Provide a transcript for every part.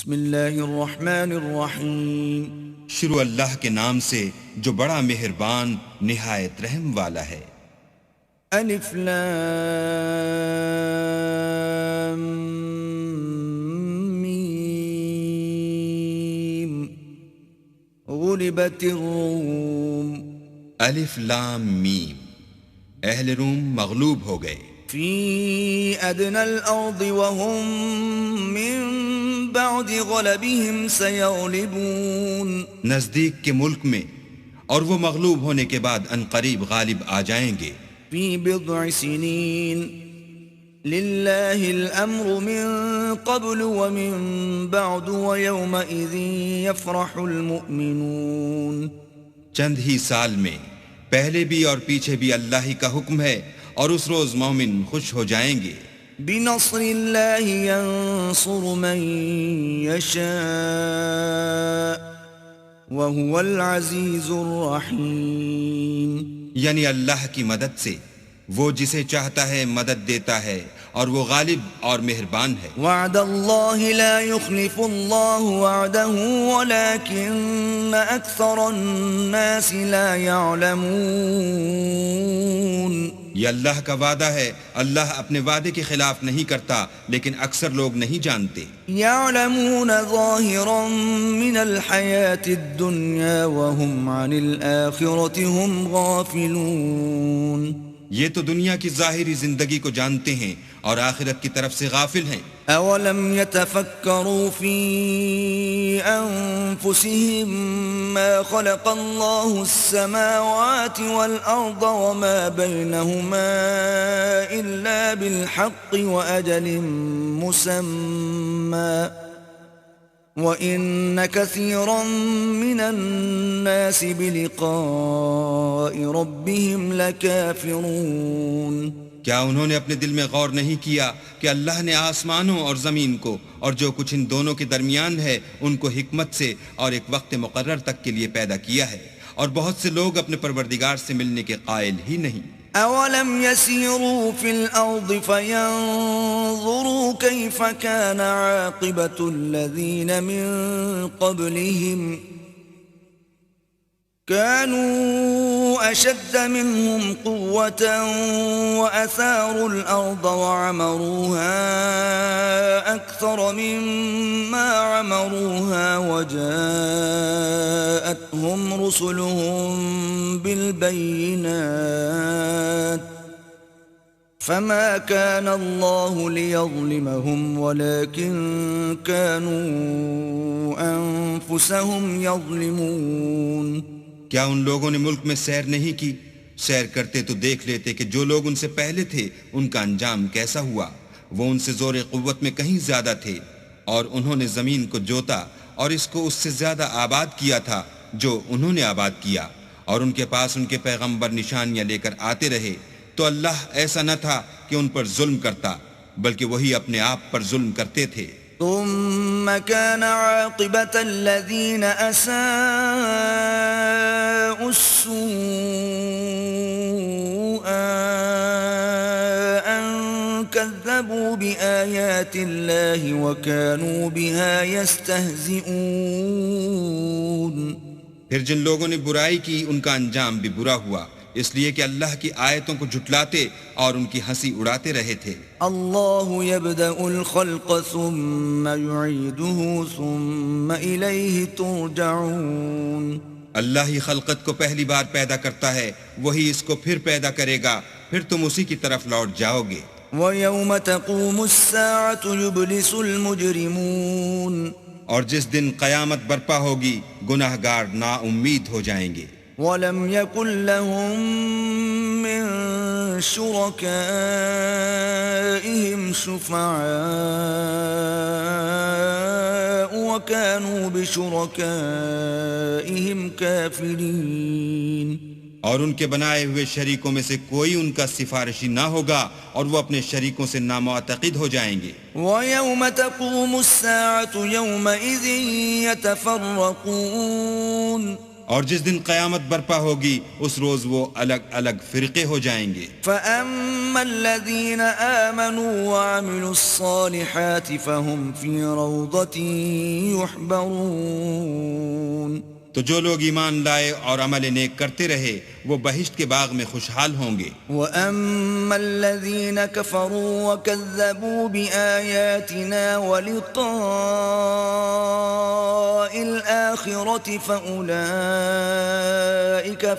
بسم اللہ الرحمن الرحیم، شروع اللہ کے نام سے جو بڑا مہربان نہایت رحم والا ہے۔ الف لام میم، غلبت الروم، الف لام میم، اہل روم مغلوب ہو گئے۔ فی ادنى الارض وهم من بعد غلبهم سيغلبون، نزدیک کے ملک میں اور وہ مغلوب ہونے کے بعد عنقریب غالب آ جائیں گے۔ فی بضع سنین للہ الامر من قبل ومن بعد ویومئذ یفرح المؤمنون، چند ہی سال میں، پہلے بھی اور پیچھے بھی اللہ ہی کا حکم ہے، اور اس روز مومن خوش ہو جائیں گے۔ بنصر اللہ ینصر من یشاء وهو العزیز الرحیم، یعنی اللہ کی مدد سے وہ جسے چاہتا ہے مدد دیتا ہے، اور وہ غالب اور مہربان ہے۔ وعد اللہ لا يخلف اللہ وعدہ ولكن اکثر الناس لا يعلمون، یہ اللہ کا وعدہ ہے، اللہ اپنے وعدے کے خلاف نہیں کرتا، لیکن اکثر لوگ نہیں جانتے۔ يعلمون ظاہرا من الحیاة الدنیا وهم عن الآخرة هم غافلون، یہ تو دنیا کی ظاہری زندگی کو جانتے ہیں اور آخرت کی طرف سے غافل ہیں۔ اولم يتفکروا فی انفسهم ما خلق الله السماوات والارض وما بينهما الا بالحق واجل مسمى وَإِنَّ كَثِيرًا مِّنَ النَّاسِ بِلِقَاءِ رَبِّهِمْ لَكَافِرُونَ، کیا انہوں نے اپنے دل میں غور نہیں کیا کہ اللہ نے آسمانوں اور زمین کو اور جو کچھ ان دونوں کے درمیان ہے ان کو حکمت سے اور ایک وقت مقرر تک کے لیے پیدا کیا ہے، اور بہت سے لوگ اپنے پروردگار سے ملنے کے قائل ہی نہیں۔ اولم يسيروا في الارض فينظروا كيف كان عاقبة الذين من قبلهم كانوا اشد منهم قوة واثاروا الارض وعمروها اكثر مما عمروها وجاءتهم رسلهم بالبينات فما كان الله ليظلمهم ولكن كانوا انفسهم يظلمون، کیا ان لوگوں نے ملک میں سیر نہیں کی؟ سیر کرتے تو دیکھ لیتے کہ جو لوگ ان سے پہلے تھے ان کا انجام کیسا ہوا۔ وہ ان سے زور قوت میں کہیں زیادہ تھے، اور انہوں نے زمین کو جوتا اور اس کو اس سے زیادہ آباد کیا تھا جو انہوں نے آباد کیا، اور ان کے پاس ان کے پیغمبر نشانیاں لے کر آتے رہے، تو اللہ ایسا نہ تھا کہ ان پر ظلم کرتا، بلکہ وہی اپنے آپ پر ظلم کرتے تھے۔ ثم كان عاقبة الذين أساءوا السوء أن كذبوا بآيات الله وكانوا بها يستهزئون، پھر جن لوگوں نے برائی کی ان کا انجام بھی برا ہوا، اس لیے کہ اللہ کی آیتوں کو جھٹلاتے اور ان کی ہنسی اڑاتے رہے تھے۔ اللہ یبدأ الخلق ثم يعيده ثم الیہ ترجعون، اللہ ہی خلقت کو پہلی بار پیدا کرتا ہے، وہی اس کو پھر پیدا کرے گا، پھر تم اسی کی طرف لوٹ جاؤ گے۔ وَيَوْمَ تَقُومُ السَّاعَةُ يُبْلِسُ الْمُجْرِمُونَ، اور جس دن قیامت برپا ہوگی گناہ گار نا امید ہو جائیں گے۔ وَلَمْ يَكُنْ لَهُم مِّن شُرَكَائِهِمْ شُفَعَاءُ وَكَانُوا بِشُرَكَائِهِمْ كَافِرِينَ، اور ان کے بنائے ہوئے شریکوں میں سے کوئی ان کا سفارشی نہ ہوگا، اور وہ اپنے شریکوں سے نامعتقد ہو جائیں گے۔ وَيَوْمَ تَقُومُ السَّاعَةُ يَوْمَئِذٍ يَتَفَرَّقُونَ، اور جس دن قیامت برپا ہوگی اس روز وہ الگ الگ فرقے ہو جائیں گے. فَأَمَّا الَّذِينَ آمَنُوا وَعَمِلُوا الصَّالِحَاتِ فَهُمْ فِي رَوْضَةٍ يُحْبَرُونَ. تو جو لوگ ایمان لائے اور عمل نیک کرتے رہے وہ بہشت کے باغ میں خوشحال ہوں گے. وَأَمَّا الَّذِينَ كَفَرُوا وَكَذَّبُوا بِآيَاتِنَا وَلِقَاءِ الْآخِرَةِ فَأُولَئِكَ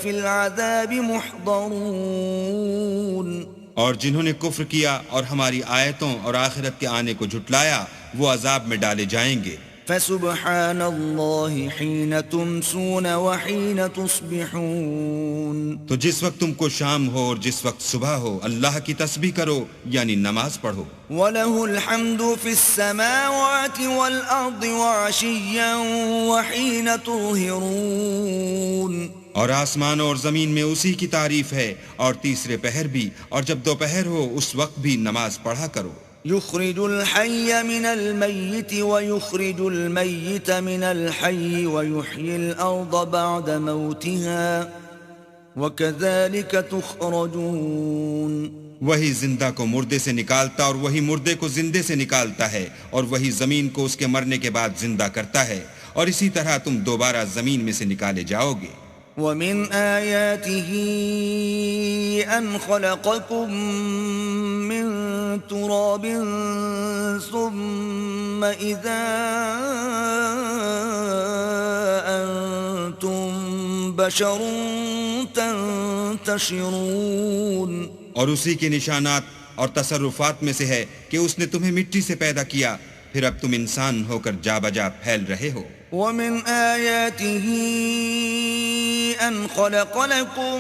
فِي الْعَذَابِ مُحْضَرُونَ. اور جنہوں نے کفر کیا اور ہماری آیتوں اور آخرت کے آنے کو جھٹلایا وہ عذاب میں ڈالے جائیں گے. فسبحان اللہ حین تمسون وحین تصبحون. تو جس وقت تم کو شام ہو اور جس وقت صبح ہو اللہ کی تسبیح کرو یعنی نماز پڑھو. وَلَهُ الْحَمْدُ فِي السَّمَاوَاتِ وَالْأَرْضِ وَعَشِيًّا وَحِينَ تُظْهِرُونَ. اور آسمانوں اور زمین میں اسی کی تعریف ہے اور تیسرے پہر بھی اور جب دوپہر ہو اس وقت بھی نماز پڑھا کرو. يخرج الحي من الميت ويخرج الميت من الحي ويحيي الأرض بعد موتها وكذلك تخرجون. وہی زندہ کو مردے سے نکالتا اور وہی مردے کو زندے سے نکالتا ہے اور وہی زمین کو اس کے مرنے کے بعد زندہ کرتا ہے اور اسی طرح تم دوبارہ زمین میں سے نکالے جاؤ گے. وَمِنْ آيَاتِهِ أَنْ خَلَقَكُم مِّن تُرَابٍ ثُمَّ إِذَا أَنْتُمْ بَشَرٌ تَنْتَشِرُونَ. اور اسی کے نشانات اور تصرفات میں سے ہے کہ اس نے تمہیں مٹی سے پیدا کیا پھر اب تم انسان ہو کر جا بجا پھیل رہے ہو. وَمِنْ آيَاتِهِ أَنْ خَلَقَ لَكُم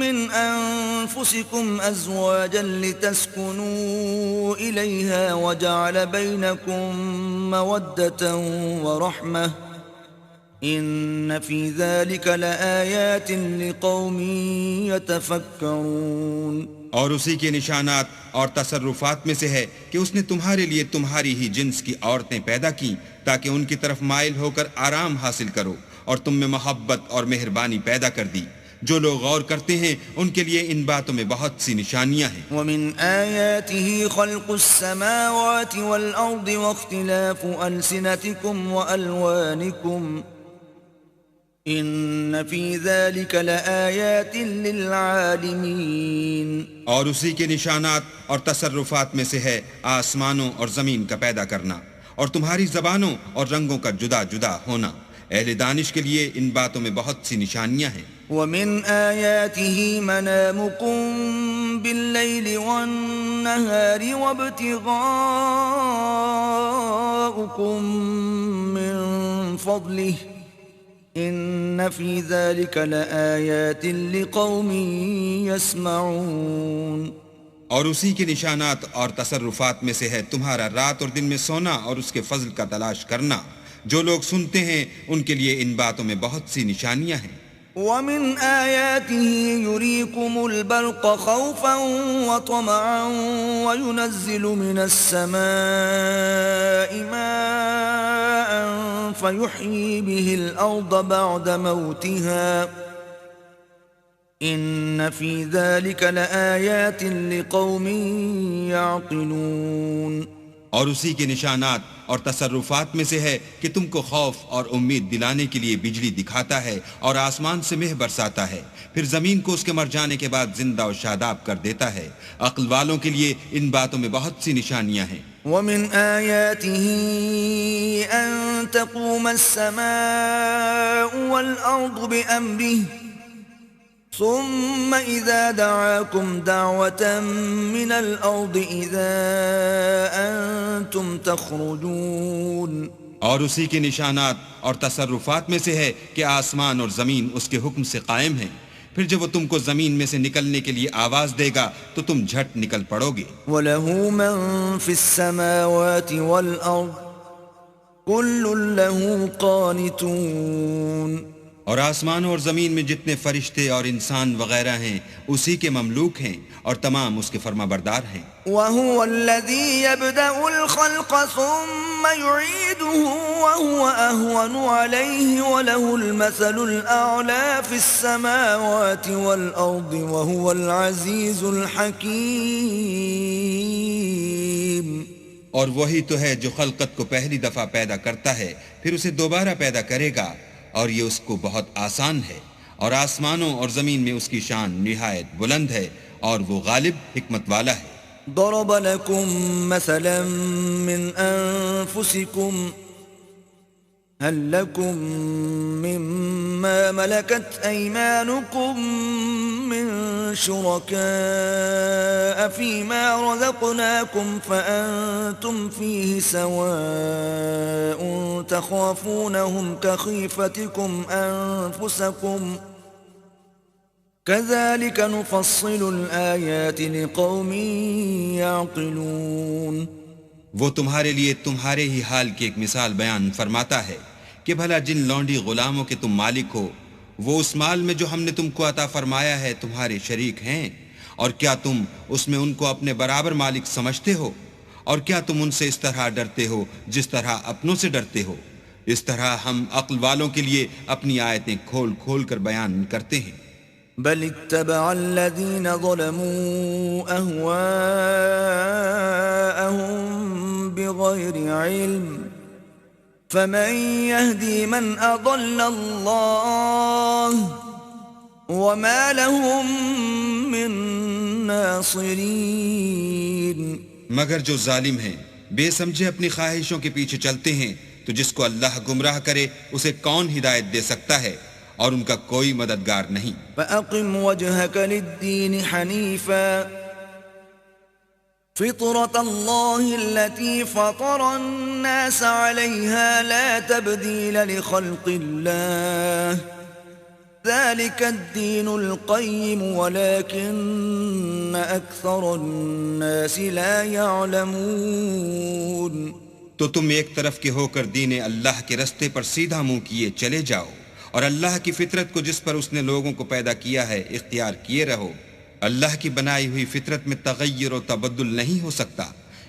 مِّنْ أَنفُسِكُمْ أَزْوَاجًا لِتَسْكُنُوا إِلَيْهَا وَجَعَلَ بَيْنَكُم مَّوَدَّةً وَرَحْمَةً إِنَّ فِي ذَلِكَ لَآيَاتٍ لِقَوْمٍ يَتَفَكَّرُونَ. اور اسی کے نشانات اور تصرفات میں سے ہے کہ اس نے تمہارے لیے تمہاری ہی جنس کی عورتیں پیدا کی تاکہ ان کی طرف مائل ہو کر آرام حاصل کرو اور تم میں محبت اور مہربانی پیدا کر دی. جو لوگ غور کرتے ہیں ان کے لیے ان باتوں میں بہت سی نشانیاں ہیں. وَمِنْ آيَاتِهِ خَلْقُ السَّمَاوَاتِ وَالْأَرْضِ وَاخْتِلَافُ أَلْسِنَتِكُمْ وَأَلْوَانِكُمْ إِنَّ فِي ذَلِكَ لَآيَاتٍ لِلْعَالِمِينَ. اور اسی کے نشانات اور تصرفات میں سے ہے آسمانوں اور زمین کا پیدا کرنا اور تمہاری زبانوں اور رنگوں کا جدا جدا ہونا. اہل دانش کے لیے ان باتوں میں بہت سی نشانیاں ہیں. وَمِنْ آيَاتِهِ مَنَامُكُمْ بِاللَّيْلِ وَالنَّهَارِ وَابْتِغَاؤُكُمْ مِنْ فَضْلِهِ إِنَّ فِي ذَلِكَ لَآيَاتٍ لِقَوْمٍ يَسْمَعُونَ. اور اسی کے نشانات اور تصرفات میں سے ہے تمہارا رات اور دن میں سونا اور اس کے فضل کا تلاش کرنا. جو لوگ سنتے ہیں ان کے لیے ان باتوں میں بہت سی نشانیاں ہیں. وَمِنْ آيَاتِهِ يُرِيكُمُ الْبَرْقَ خَوْفًا وَطَمَعًا وَيُنَزِّلُ مِنَ السَّمَاءِ مَاءً فَيُحْيِي بِهِ الْأَرْضَ بَعْدَ مَوْتِهَا إِنَّ فِي ذَلِكَ لَآيَاتٍ لِقَوْمٍ يَعْقِلُونَ. اور اسی کے نشانات اور تصرفات میں سے ہے کہ تم کو خوف اور امید دلانے کے لیے بجلی دکھاتا ہے اور آسمان سے مہ برساتا ہے پھر زمین کو اس کے مر جانے کے بعد زندہ و شاداب کر دیتا ہے. عقل والوں کے لیے ان باتوں میں بہت سی نشانیاں ہیں. وَمِنْ آيَاتِهِ أَن تَقُومَ السَّمَاءُ وَالْأَرْضُ بِأَمْرِهِ ثُمَّ إِذَا دَعَاكُمْ دَعْوَةً مِّنَ الْأَرْضِ إِذَا أَنْتُمْ تَخْرُجُونَ. اور اسی کے نشانات اور تصرفات میں سے ہے کہ آسمان اور زمین اس کے حکم سے قائم ہیں پھر جب وہ تم کو زمین میں سے نکلنے کے لیے آواز دے گا تو تم جھٹ نکل پڑو گے. وَلَهُ مَن فِي السَّمَاوَاتِ وَالْأَرْضِ كُلٌّ لَهُ قَانِتُونَ. اور آسمان اور زمین میں جتنے فرشتے اور انسان وغیرہ ہیں اسی کے مملوک ہیں اور تمام اس کے فرما بردار ہیں۔ وَهُوَ الَّذِي يَبْدَأُ الْخَلْقَ ثُمَّ يُعِيدُهُ وَهُوَ أَهْوَنُ عَلَيْهِ وَلَهُ الْمَثَلُ الْأَعْلَى فِي السَّمَاوَاتِ وَالْأَرْضِ وَهُوَ الْعَزِيزُ الْحَكِيمُ۔ اور وہی تو ہے جو خلقت کو پہلی دفعہ پیدا کرتا ہے پھر اسے دوبارہ پیدا کرے گا، اور یہ اس کو بہت آسان ہے، اور آسمانوں اور زمین میں اس کی شان نہایت بلند ہے، اور وہ غالب حکمت والا ہے۔ ضرب لكم مثلا من أنفسكم هل لكم مما ملكت أيمانكم من شركاء فيما رزقناكم فأنتم فيه سواء تخافونهم كخيفتكم أنفسكم كذلك نفصل الآيات لقوم يعقلون۔ وہ تمہارے لیے تمہارے ہی حال کی ایک مثال بیان فرماتا ہے کہ بھلا جن لونڈی غلاموں کے تم مالک ہو وہ اس مال میں جو ہم نے تم کو عطا فرمایا ہے تمہارے شریک ہیں، اور کیا تم اس میں ان کو اپنے برابر مالک سمجھتے ہو؟ اور کیا تم ان سے اس طرح ڈرتے ہو جس طرح اپنوں سے ڈرتے ہو؟ اس طرح ہم عقل والوں کے لیے اپنی آیتیں کھول کھول کر بیان کرتے ہیں۔ بل اتبع الذين ظلموا أهواءهم بغير علم فمن يهدي من أضل الله وما لهم من ناصرين۔ مگر جو ظالم ہیں بے سمجھے اپنی خواہشوں کے پیچھے چلتے ہیں تو جس کو اللہ گمراہ کرے اسے کون ہدایت دے سکتا ہے، اور ان کا کوئی مددگار نہیں۔ فَأَقِمْ وَجْهَكَ لِلدِّينِ حَنِيفًا فِطْرَةَ اللَّهِ الَّتِي فَطَرَ النَّاسَ عَلَيْهَا لَا تَبْدِيلَ لِخَلْقِ اللَّهِ ذَلِكَ الدِّينُ الْقَيِّمُ وَلَكِنَّ أَكْثَرَ النَّاسِ لَا يَعْلَمُونَ۔ تو تم ایک طرف کے ہو کر دین اللہ کے رستے پر سیدھا منہ کیے چلے جاؤ، اور اللہ کی فطرت کو جس پر اس نے لوگوں کو پیدا کیا ہے اختیار کیے رہو۔ اللہ کی بنائی ہوئی فطرت میں تغیر و تبدل نہیں ہو سکتا،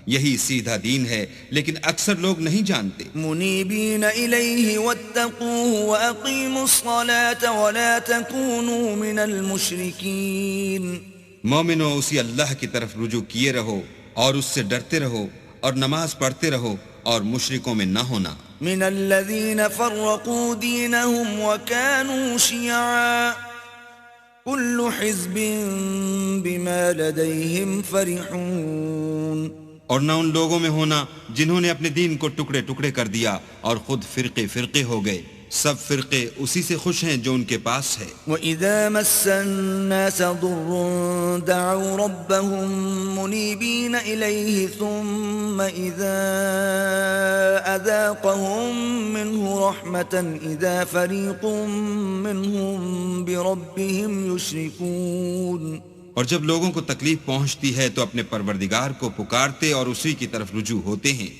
یہی سیدھا دین ہے، لیکن اکثر لوگ نہیں جانتے۔ منیبین الیہ واتقوہ واقیموا الصلاة ولا تکونوا من المشرکین۔ مومنو اسی اللہ کی طرف رجوع کیے رہو اور اس سے ڈرتے رہو، اور نماز پڑھتے رہو اور مشرکوں میں نہ ہونا۔ من الذین فرقوا دینہم وکانوا شیعا کل حزب بما لدیہم فرحون۔ اور نہ ان لوگوں میں ہونا جنہوں نے اپنے دین کو ٹکڑے ٹکڑے کر دیا اور خود فرقے فرقے ہو گئے، سب فرقے اسی سے خوش ہیں جو ان کے پاس ہے۔ وَإِذَا مَسَّ النَّاسَ ضُرٌّ دَعَوْا رَبَّهُمْ مُنِيبِينَ إِلَيْهِ ثُمَّ إِذَا أَذَاقَهُم مِّنْهُ رَحْمَةً إِذَا فَرِيقٌ مِّنْهُم بِرَبِّهِمْ يُشْرِكُونَ۔ اور جب لوگوں کو تکلیف پہنچتی ہے تو اپنے پروردگار کو پکارتے اور اسی کی طرف رجوع ہوتے ہیں،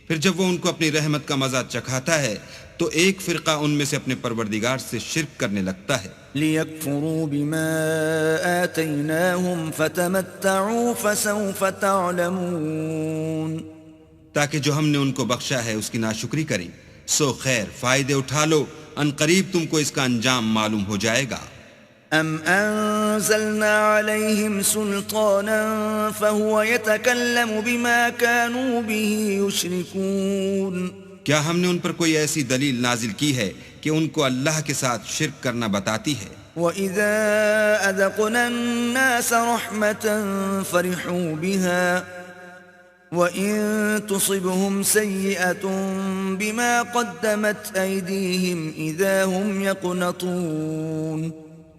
پھر جب وہ ان کو اپنی رحمت کا مزہ چکھاتا ہے تو ایک فرقہ ان میں سے اپنے پروردگار سے شرک کرنے لگتا ہے۔ لِيَكْفُرُوا بِمَا آتَيْنَاهُمْ فَتَمَتَّعُوا فَسَوْفَ تَعْلَمُونَ۔ تاکہ جو ہم نے ان کو بخشا ہے اس کی ناشکری کریں، سو خیر فائدے اٹھا لو، ان قریب تم کو اس کا انجام معلوم ہو جائے گا۔ ام انزلنا عليهم سلطانا فهو يتكلم بما كانوا به يشركون۔ کیا ہم نے ان پر کوئی ایسی دلیل نازل کی ہے کہ ان کو اللہ کے ساتھ شرک کرنا بتاتی ہے؟ وَإِذَا أَذَقْنَا النَّاسَ رَحْمَةً فَرِحُوا بِهَا وَإِن تُصِبْهُمْ سَيِّئَةٌ بِمَا قَدَّمَتْ أَيْدِيهِمْ إِذَا هُمْ يَقْنَطُونَ۔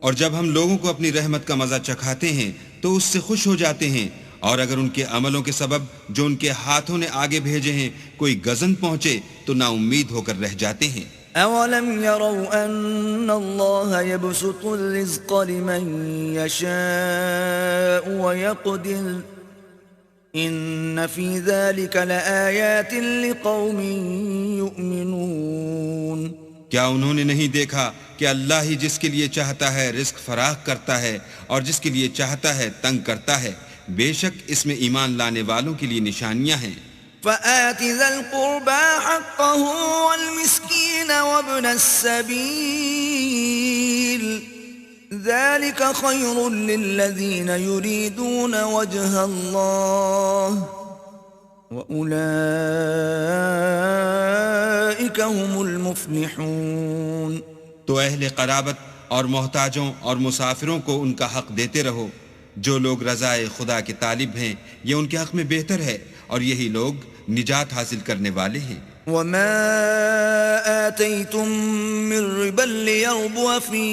اور جب ہم لوگوں کو اپنی رحمت کا مزہ چکھاتے ہیں تو اس سے خوش ہو جاتے ہیں، اور اگر ان کے عملوں کے سبب جو ان کے ہاتھوں نے آگے بھیجے ہیں کوئی غضن پہنچے تو نا امید ہو کر رہ جاتے ہیں۔ اولم يروا ان اللہ يبسط الرزق لمن يشاء ويقدر ان في ذلك لآيات لقوم يؤمنون۔ کیا انہوں نے نہیں دیکھا کہ اللہ ہی جس کے لیے چاہتا ہے رزق فراخ کرتا ہے اور جس کے لیے چاہتا ہے تنگ کرتا ہے؟ بے شک اس میں ایمان لانے والوں کے لیے نشانیاں ہیں۔ فآت ذا القربى حقه والمسكين وابن السبيل ذلك خير للذين يريدون وجه الله وأولئك هم المفلحون۔ تو اہل قرابت اور محتاجوں اور مسافروں کو ان کا حق دیتے رہو۔ جو لوگ رضائے خدا کے طالب ہیں یہ ان کے حق میں بہتر ہے، اور یہی لوگ نجات حاصل کرنے والے ہیں۔ وما آتيتم من ربا ليربو في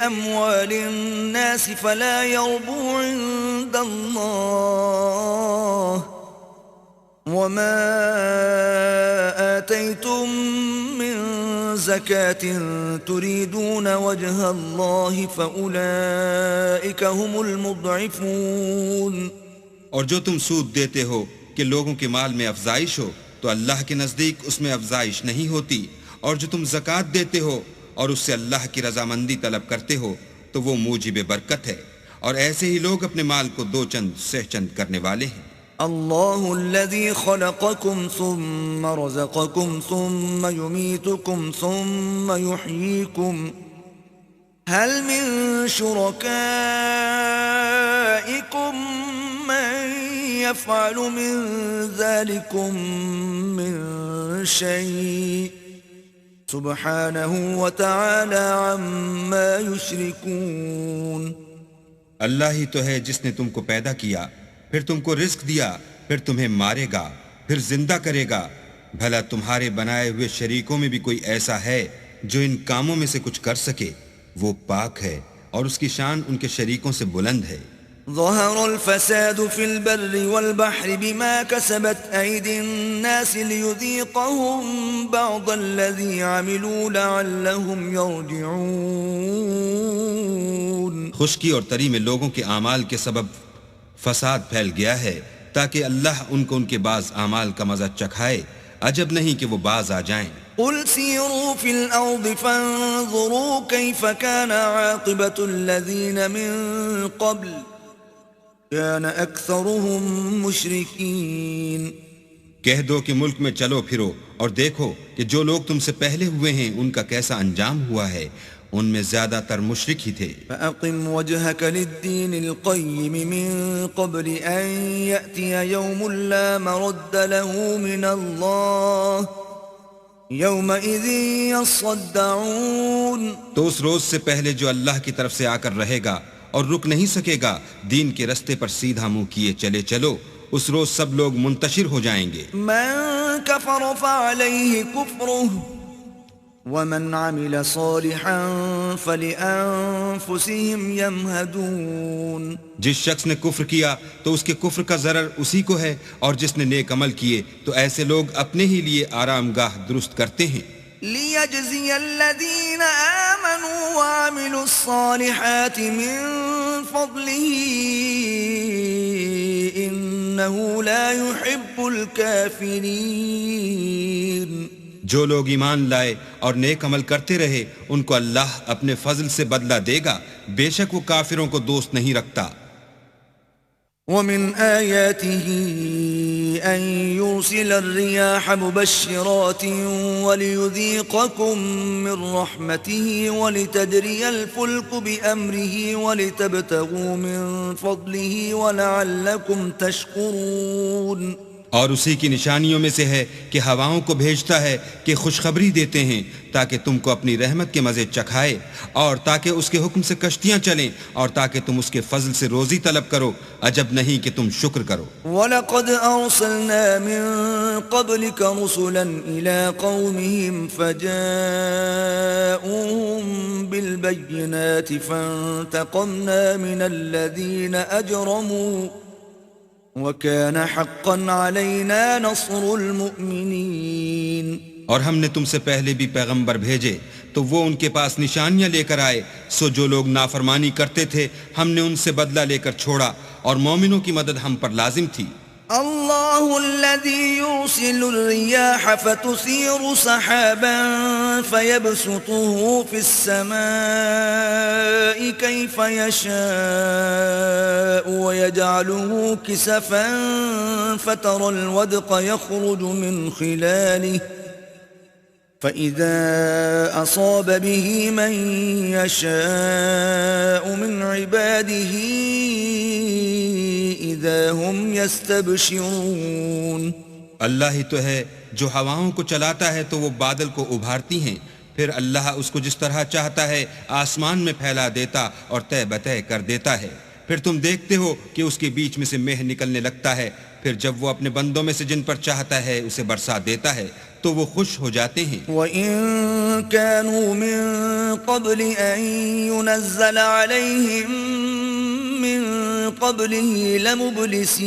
أموال الناس فلا يربو عند الله وما آتيتم من زكاة تريدون وجه الله فأولئك هم المضعفون۔ اور جو تم سود دیتے ہو کہ لوگوں کے مال میں افزائش ہو تو اللہ کے نزدیک اس میں افزائش نہیں ہوتی، اور جو تم زکوٰۃ دیتے ہو اور اس سے اللہ کی رضامندی طلب کرتے ہو تو وہ موجب برکت ہے، اور ایسے ہی لوگ اپنے مال کو دو چند سہ چند کرنے والے ہیں۔ اللہ الذي خلقكم ثم رزقكم ثم يميتكم ثم يحييكم هل من شركائكم من يفعل من ذلكم من شيء سبحانه وتعالى عما يشركون۔ اللہ ہی تو ہے جس نے تم کو پیدا کیا، پھر تم کو رزق دیا، پھر تمہیں مارے گا، پھر زندہ کرے گا۔ بھلا تمہارے بنائے ہوئے شریکوں میں بھی کوئی ایسا ہے جو ان کاموں میں سے کچھ کر سکے؟ وہ پاک ہے اور اس کی شان ان کے شریکوں سے بلند ہے۔ ظهر الفساد في البر والبحر بما كسبت أيدي الناس ليذيقهم بعض الذي عملوا لعلهم يرجعون۔ خشکی اور تری میں لوگوں کے اعمال کے سبب فساد پھیل گیا ہے تاکہ اللہ ان کو ان کے بعض اعمال کا مزہ چکھائے، عجب نہیں کہ وہ باز آ جائیں۔ قل سيروا في الأرض فانظروا كيف كان عاقبة الذين من قبل كان أكثرهم مشركين۔ کہہ دو کہ ملک میں چلو پھرو اور دیکھو کہ جو لوگ تم سے پہلے ہوئے ہیں ان کا کیسا انجام ہوا ہے، ان میں زیادہ تر مشرک ہی تھے۔ فأقم وجهك للدين القيم من قبل أن يأتي يوم لا مرد له من الله يومئذ يصدعون۔ تو اس روز سے پہلے جو اللہ کی طرف سے آ کر رہے گا اور رک نہیں سکے گا، دین کے رستے پر سیدھا منہ کیے چلے چلو، اس روز سب لوگ منتشر ہو جائیں گے۔ من كفر فعليه كفره ومن عمل صالحا فلأنفسهم يمهدون۔ جس شخص نے کفر کیا تو اس کے کفر کا ضرر اسی کو ہے، اور جس نے نیک عمل کیے تو ایسے لوگ اپنے ہی لیے آرام گاہ درست کرتے ہیں۔ ليجزي الذين آمنوا وعملوا الصالحات من فضله إنه لا يحب الكافرين۔ جو لوگ ایمان لائے اور نیک عمل کرتے رہے ان کو اللہ اپنے فضل سے بدلہ دے گا، بے شک وہ کافروں کو دوست نہیں رکھتا۔ ومن آياته أن يرسل الرياح مبشرات وليذيقكم من رحمته ولتجري الفلك بأمره ولتبتغوا من فضله ولعلكم تشكرون۔ اور اسی کی نشانیوں میں سے ہے کہ ہواؤں کو بھیجتا ہے کہ خوشخبری دیتے ہیں تاکہ تم کو اپنی رحمت کے مزے چکھائے، اور تاکہ اس کے حکم سے کشتیاں چلیں، اور تاکہ تم اس کے فضل سے روزی طلب کرو، عجب نہیں کہ تم شکر کرو۔ وَلَقَدْ أَرْسَلْنَا مِن قَبْلِكَ رُسُلًا إِلَىٰ قَوْمِهِمْ فَجَاءُوهُم بِالْبَيِّنَاتِ فَانتَقَمْنَا مِنَ الَّذِينَ أَجْرَمُوا وَكَانَ حَقًّا عَلَيْنَا نَصْرُ الْمُؤْمِنِينَ۔ اور ہم نے تم سے پہلے بھی پیغمبر بھیجے تو وہ ان کے پاس نشانیاں لے کر آئے، سو جو لوگ نافرمانی کرتے تھے ہم نے ان سے بدلہ لے کر چھوڑا، اور مومنوں کی مدد ہم پر لازم تھی۔ الله الذي يرسل الرياح فتثير سحابا فيبسطه في السماء كيف يشاء ويجعله كسفا فترى الودق يخرج من خلاله فإذا أصاب به من يشاء من عباده إذا هم يستبشرون. اللہ ہی تو ہے جو ہواؤں کو چلاتا ہے تو وہ بادل کو ابھارتی ہیں، پھر اللہ اس کو جس طرح چاہتا ہے آسمان میں پھیلا دیتا اور طے بتہ کر دیتا ہے، پھر تم دیکھتے ہو کہ اس کے بیچ میں سے مہ نکلنے لگتا ہے، پھر جب وہ اپنے بندوں میں سے جن پر چاہتا ہے اسے برسا دیتا ہے تو وہ خوش ہو جاتے ہیں. وَإِن كَانُوا مِن قَبْلِ أَن يُنَزَّلَ عَلَيْهِم مِّن قَبْلِهِ لَمُبْلِسِينَ،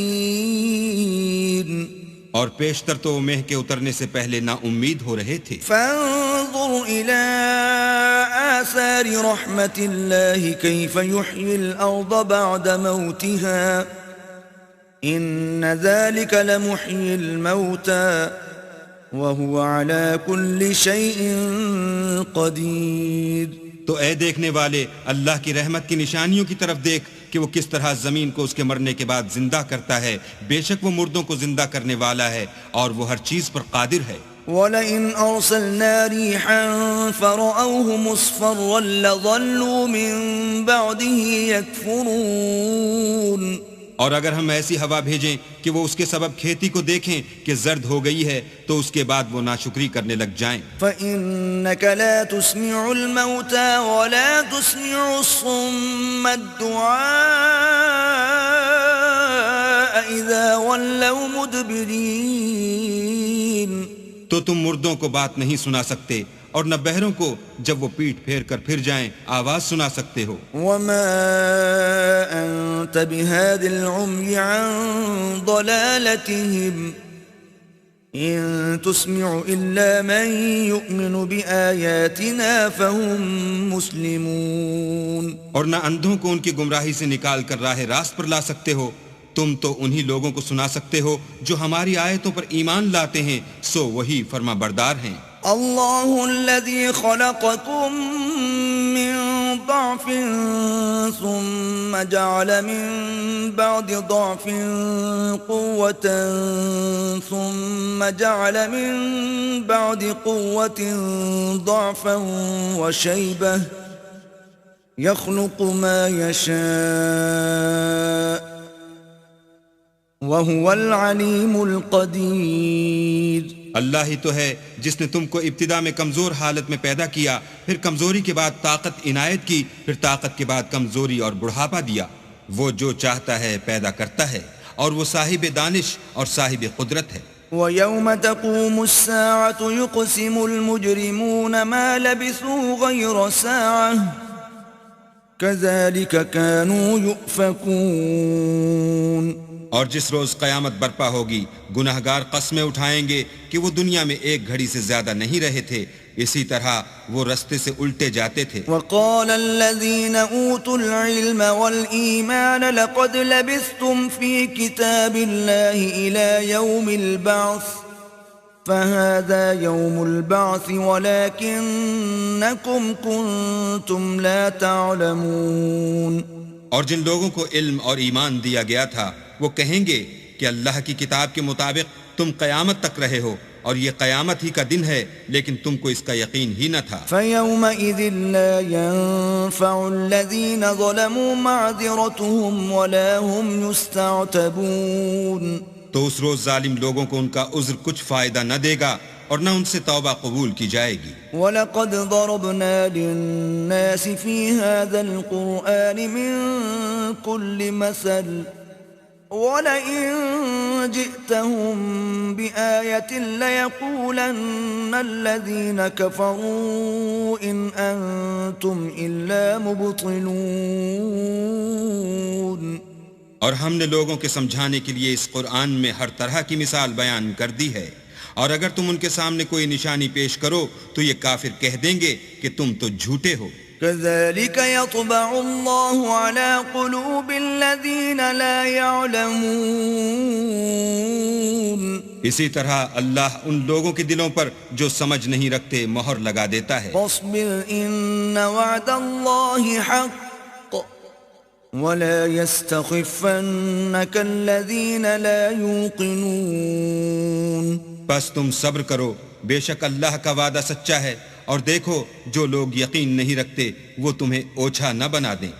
اور پیشتر تو وہ مہ کے اترنے سے پہلے نا امید ہو رہے تھے. فانظر إلى آثار رحمة الله كيف يحيي الأرض بعد موتها إن ذلك لمحيي الموتى وهو على كل شيء قدير. تو اے دیکھنے والے اللہ کی رحمت کی نشانیوں کی طرف دیکھ کہ وہ کس طرح زمین کو اس کے مرنے کے بعد زندہ کرتا ہے، بے شک وہ مردوں کو زندہ کرنے والا ہے اور وہ ہر چیز پر قادر ہے. وَلَئِنْ أَرْسَلْنَا رِيحًا فَرَأَوْهُ مُصْفَرًّا لَظَلُّوا مِن بَعْدِهِ يَكْفُرُونَ. اور اگر ہم ایسی ہوا بھیجیں کہ وہ اس کے سبب کھیتی کو دیکھیں کہ زرد ہو گئی ہے تو اس کے بعد وہ ناشکری کرنے لگ جائیں. فَإِنَّكَ لَا تُسْمِعُ الْمَوْتَى وَلَا تُسْمِعُ الصُّمَّ الدُّعَاءَ إِذَا وَلَّوْا مُدْبِرِينَ. تو تم مردوں کو بات نہیں سنا سکتے اور نہ بہروں کو جب وہ پیٹ پھیر کر پھر جائیں آواز سنا سکتے ہو. وَمَا أَنْتَ بِهَادِ الْعُمْيِ عَنْ ضَلَالَتِهِمْ إِن تُسْمِعُ إِلَّا مَنْ يُؤْمِنُ بِآيَاتِنَا فَهُمْ مُسْلِمُونَ. اور نہ اندھوں کو ان کی گمراہی سے نکال کر راہ راست پر لا سکتے ہو، تم تو انہی لوگوں کو سنا سکتے ہو جو ہماری آیتوں پر ایمان لاتے ہیں، سو وہی فرما بردار ہیں. الله الذي خلقكم من ضعف ثم جعل من بعد ضعف قوة ثم جعل من بعد قوة ضعفا وشيبة يخلق ما يشاء وهو العليم القدير. اللہ ہی تو ہے جس نے تم کو ابتدا میں کمزور حالت میں پیدا کیا، پھر کمزوری کے بعد طاقت عنایت کی، پھر طاقت کے بعد کمزوری اور بڑھاپا دیا. وہ جو چاہتا ہے پیدا کرتا ہے اور وہ صاحب دانش اور صاحب قدرت ہے. وَيَوْمَ تَقُومُ السَّاعَةُ يُقْسِمُ الْمُجْرِمُونَ مَا لَبِثُوا غَيْرَ سَاعَةٍ كَذَلِكَ كَانُوا يُؤْفَكُونَ. اور جس روز قیامت برپا ہوگی گناہگار قسمیں اٹھائیں گے کہ وہ دنیا میں ایک گھڑی سے زیادہ نہیں رہے تھے، اسی طرح وہ رستے سے الٹے جاتے تھے. وَقَالَ الَّذِينَ أُوتُوا الْعِلْمَ وَالْإِيمَانَ لَقَدْ لَبِثْتُمْ فِي كِتَابِ اللَّهِ إِلَى يَوْمِ الْبَعْثِ فَهَذَا يَوْمُ الْبَعْثِ وَلَكِنَّكُمْ كُنْتُمْ لَا تَعْلَمُونَ. اور جن لوگوں کو علم اور ایمان دیا گیا تھا وہ کہیں گے کہ اللہ کی کتاب کے مطابق تم قیامت تک رہے ہو اور یہ قیامت ہی کا دن ہے، لیکن تم کو اس کا یقین ہی نہ تھا. فَيَوْمَئِذٍ لَا يَنفَعُ الَّذِينَ ظَلَمُوا مَعْذِرَتُهُمْ وَلَا هُمْ يُسْتَعْتَبُونَ. تو اس روز ظالم لوگوں کو ان کا عذر کچھ فائدہ نہ دے گا اور نہ ان سے توبہ قبول کی جائے گی. وَلَقَدْ ضَرَبْنَا لِلنَّاسِ فِي هَذَا الْقُرْآنِ مِنْ كُلِّ مَثَلٍ وَلَئِن جِئْتَهُمْ بِآيَةٍ لَيَقُولَنَّ الَّذِينَ كَفَرُوا إِنْ أَنْتُمْ إِلَّا مُبْطِلُونَ. اور ہم نے لوگوں کے سمجھانے کے لیے اس قرآن میں ہر طرح کی مثال بیان کر دی ہے، اور اگر تم ان کے سامنے کوئی نشانی پیش کرو تو یہ کافر کہہ دیں گے کہ تم تو جھوٹے ہو. كذلك يطبع الله على قلوب الذين لا يعلمون اسی طرح اللہ ان لوگوں کے دلوں پر جو سمجھ نہیں رکھتے مہر لگا دیتا ہے. فاصبر إن وعد الله حق ولا يستخفنك الذين لا يوقنون. بس تم صبر کرو، بے شک اللہ کا وعدہ سچا ہے، اور دیکھو جو لوگ یقین نہیں رکھتے وہ تمہیں اوچھا نہ بنا دیں.